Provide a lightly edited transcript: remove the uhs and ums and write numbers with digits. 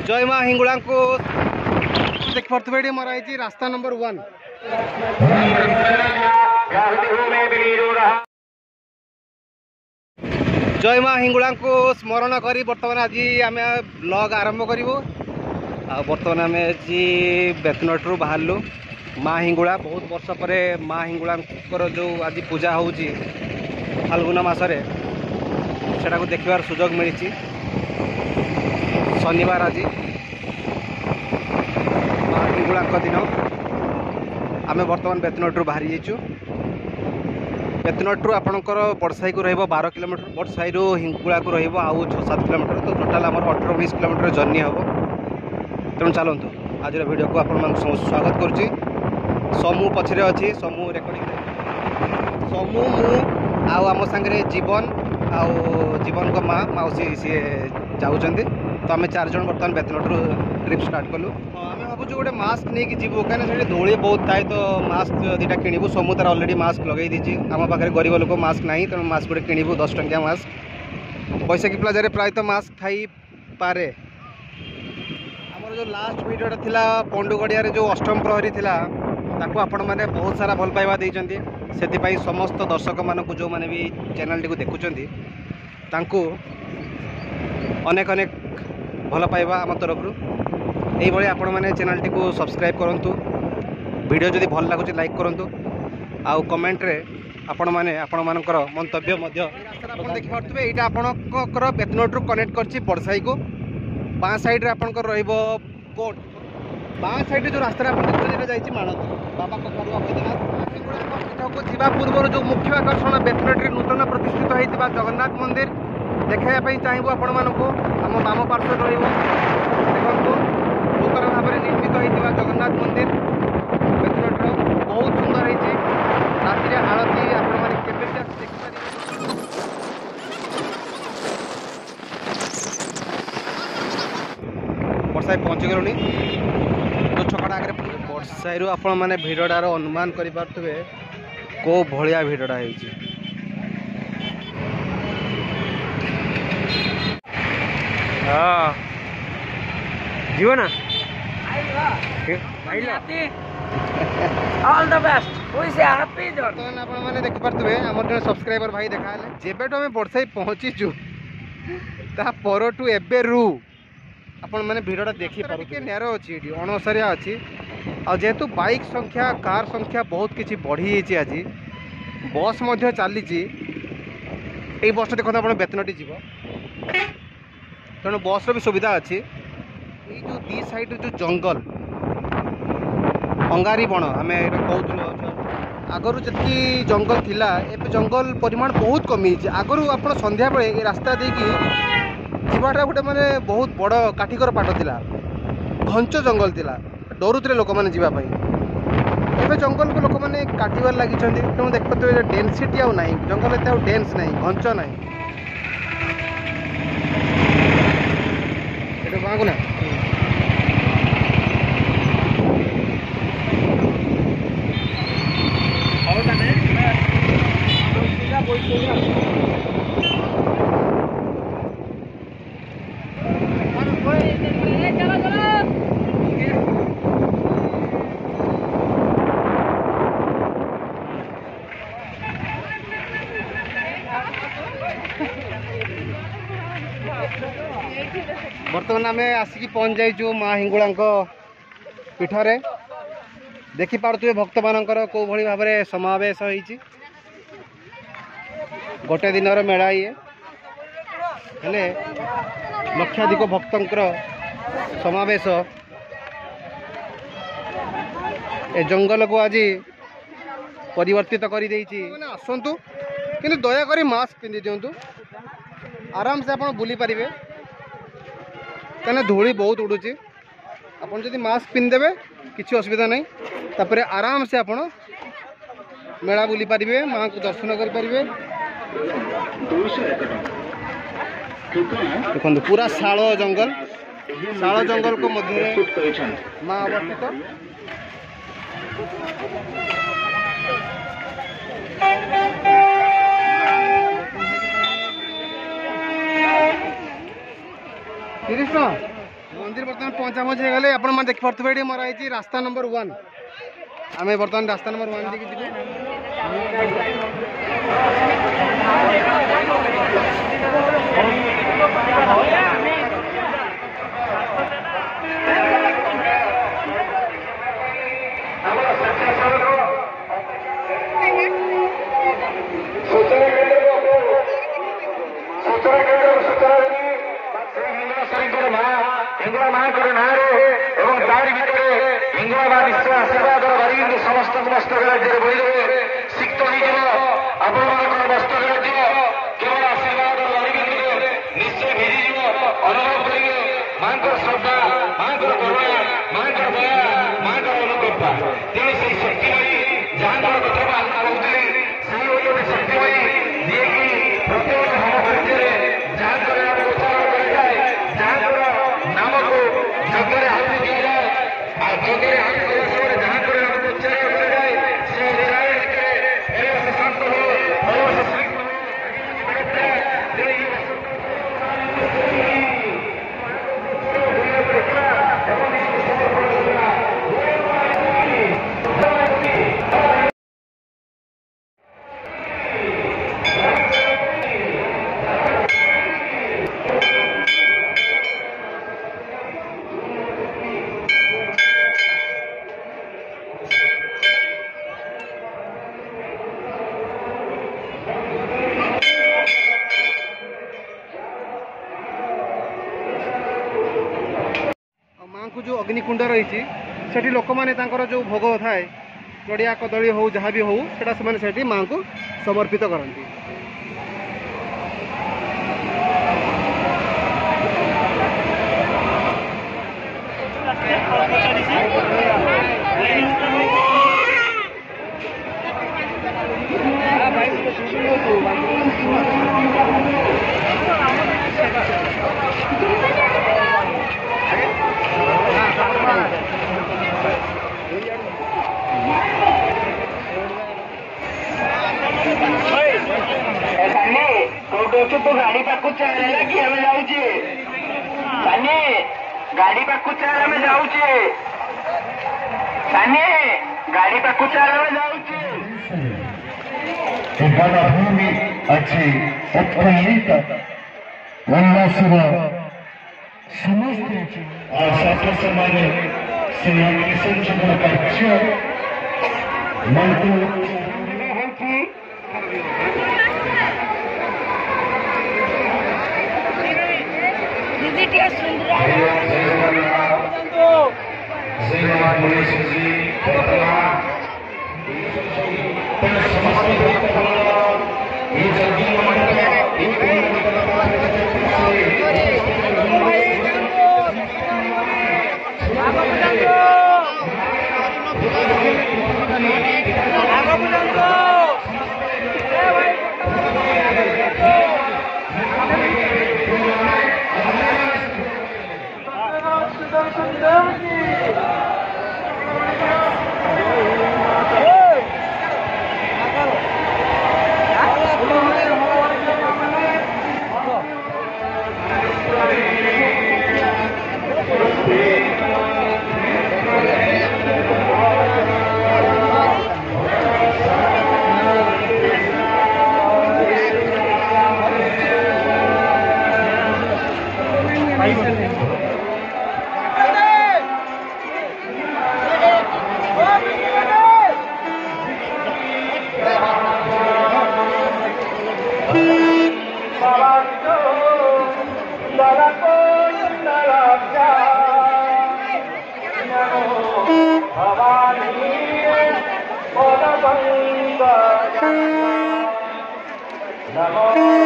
जय माँ हिंगुला को देख पारे मराई रास्ता नंबर 1 जय माँ हिंगुला को स्मरण करी बर्तमान आज आम ब्लॉग आरंभ करूँ। बर्तमान आम बेतनटू बाहरलु माँ हिंगुला बहुत वर्ष पर माँ हिंगुला जो आज पूजा हो फाल्गुन मसरे सेटा को देखबार सुजोग मिली। शनिवार आज माँ हिंगुला दिन आम बर्तमान बेतनटू बाहरी जाइचु। बेतनटू आपणकर बड़साई को रहिबो 12 किलोमीटर, बड़साई रू हिंगुला को रहिबो आउ 6-7 किलोमीटर, तो टोटाल आमर 18-19 किलोमीटर जर्नी हम। तेणु चलतु आज वीडियो को आपण स्वागत करुच्ची। समूह पछरे अच्छी समूह रेकर्डिंग समूह मु आम सांगे जीवन जीवन को माँ मौसी सी जाऊँच, तो आम 4 जन बर्तमान बेतनटू ट्रिप स्टार्ट कलु। आम भावुँ गोटे मास्क नहीं कि जीवु कहीं धूली बहुत थाए, तो मास्क 2टा किणु। समूह तार अलरेडी मास्क लगे दीजिए। आम पाखे गरीब लोक मास्क ना, तेणु मास्क गोटे किणु 10 टंकिया मास्क। बैशाखी प्लाजा प्रायतः मास्क थी पारे। आमर जो लास्ट वीडियोटा थिला पंडुगड़िया जो अष्टम प्रहरी थिला ताकू आपण मैंने बहुत सारा भल पाइबा देइचंती। सेतिपाई समस्त दर्शक मानक जो मैंने भी चैनल टी को देखुचंती तांकू अनेक अनेक भल पाइबा आम तरफ यही आपण मैंने चैनल टी को सब्सक्राइब करंतु। वीडियो जदि भल लगुच लाइक करंतु आउ कमेंट रे आपण मैंने आपण मानकर मंतव्य मध्य आपण देखि पारथबे। एटा आपणकर बेतनटू कनेक्ट करछि बड़साई को। बाँ साइड रे आपणकर रहइबो कोट। बाँ साइड जो रास्ता आपन जाइछि मानत बाबा कखारुआ बैद्यनाथ पीठ को जीवा पूर्व जो मुख्य आकर्षण बेतनटू नूतन प्रतिष्ठित होइतिबा जगन्नाथ मंदिर देखाइबा चाहिए आपण मानक। आम बाम पार्श्व रहिबो देखंतु नूतन भाव में निर्मित होइतिबा जगन्नाथ मंदिर बेतनटू बहुत सुंदर होइछि। राति रे आरती आपण माने केबे देखि पारिबे। बड़साई पहुँची गलुनी जो छकड़ा आगे बड़साई रू आपण माने भिड़टार अनुमान करि पारथबे को भलिया भिड़टा होइछि। हाँ जीव ना ऑल द बेस्ट वी से हैप्पी जर्नी। तो आपण माने देखि पारथबे हमर जने सब्सक्राइबर भाई देखाले जेबेटो हमें बड़साई पहुँचीचु ता परटू एबे रू आपण माने भिड़टा देखि पारु के नेरो अछि एडी अनसरिया अछि। आ जेहेतु बाइक संख्या कार संख्या बहुत किछि बढ़ी जाइछि। आज बस मध्य चली ए बस देखो आप बेतनटी जीव तेणु बस भी सुविधा अच्छी। ये जो दी साइड जो जंगल अंगारी बण आम कहूँ आगु जी जंगल थिला एबे जंगल परिमाण बहुत कमी। आगु आप संध्या बेले ये रास्ता देकी जीवाटा गोटे माने बहुत बड़ काठिकर पाट थिला, घंच जंगल थिला, डरुते लोक मैंने जीवाई। एबे जंगल को लोक मैंने काटबार लगी। तेणु देख पाते डेनसीटी आउ ना जंगल एत डेन्स ना घंच ना गाँव को ना बर्तमान आम आसिक पहुँच जाइचु माँ हिंगुला पीठरे। देखि पारुथबे भक्त मानकर को भली भाव में समावेश होइछि। गोटे दिनर मेला ये हेले लक्षाधिक भक्तंकर समावेश ए जंगल को आज परिवर्तित कर देइछि। आसंतु किंतु दयाकरी मास्क पिंधि दिंतु आराम से आप बुली पारे कहीं धूली बहुत उड़ूची। आपन जदि मास्क पिंधेबे किसी असुविधा नहीं, तापरे आराम से आपण मेला बुली पारिबे, माँ को दर्शन कर पारिबे। देखो पूरा शाल जंगल को मध्य माँ अवस्थित। मंदिर बर्तमान पहुँचापहुँच हो गले आपण मैंने देखिपे ये मराई रास्ता नंबर 1 आम बर्तमान रास्ता नंबर 1 देखिए हिंगला माँ नारे एवं तारी भितर हिंगला माँ निश्चय आशीर्वाद बारी समस्त मस्तक राज्य बोले सिक्त आपण मस्तक राज्य केवल आशीर्वाद बारी निश्चय भिजिज अनुभव करेंगे माँ श्रद्धा माँ करुणा माँ दया माँ अनुकंपा तेणु से शक्तिमयी जहाँ कथा कहते से हूँ शक्तिमयी ଯିଏକି ପ୍ରତ୍ୟେକ ଧର୍ମ କାର୍ଯ୍ୟରେ ଯାହାଙ୍କର ଉଚ୍ଚାରଣ କରାଯାଏ ଯାହାଙ୍କର ନାମକୁ ଯଜ୍ଞରେ ଆହୁତି ଦିଆଯାଏ ଆଉ ଯଜ୍ଞରେ ଆହୁତି ଦେବା ସମୟରେ ଯାହାଙ୍କର ନାମକୁ ଉଚ୍ଚାରଣ କରାଯାଏ ସେ ଉଚ୍ଚାରଣ ଭିତରେ ପରିବେଶ ଶାନ୍ତ ହୁଏ ପରିବେଶ ଶାନ୍ତ माँ को जो अग्निकुंड रही सेठी लोक मैंने जो भोग थाए नड़िया कदली हो जहाँ भी हो से माँ को समर्पित करती तो गाड़ी पाक चल कि आम जाऊे सानी गाड़ी पाक चल आम जाऊे सानी गाड़ी पाक चल आम जाऊे भूमि अच्छी उत्पन्नित उल्लासर समस्त छात्र समाज से संचलन कार्य मन को Namo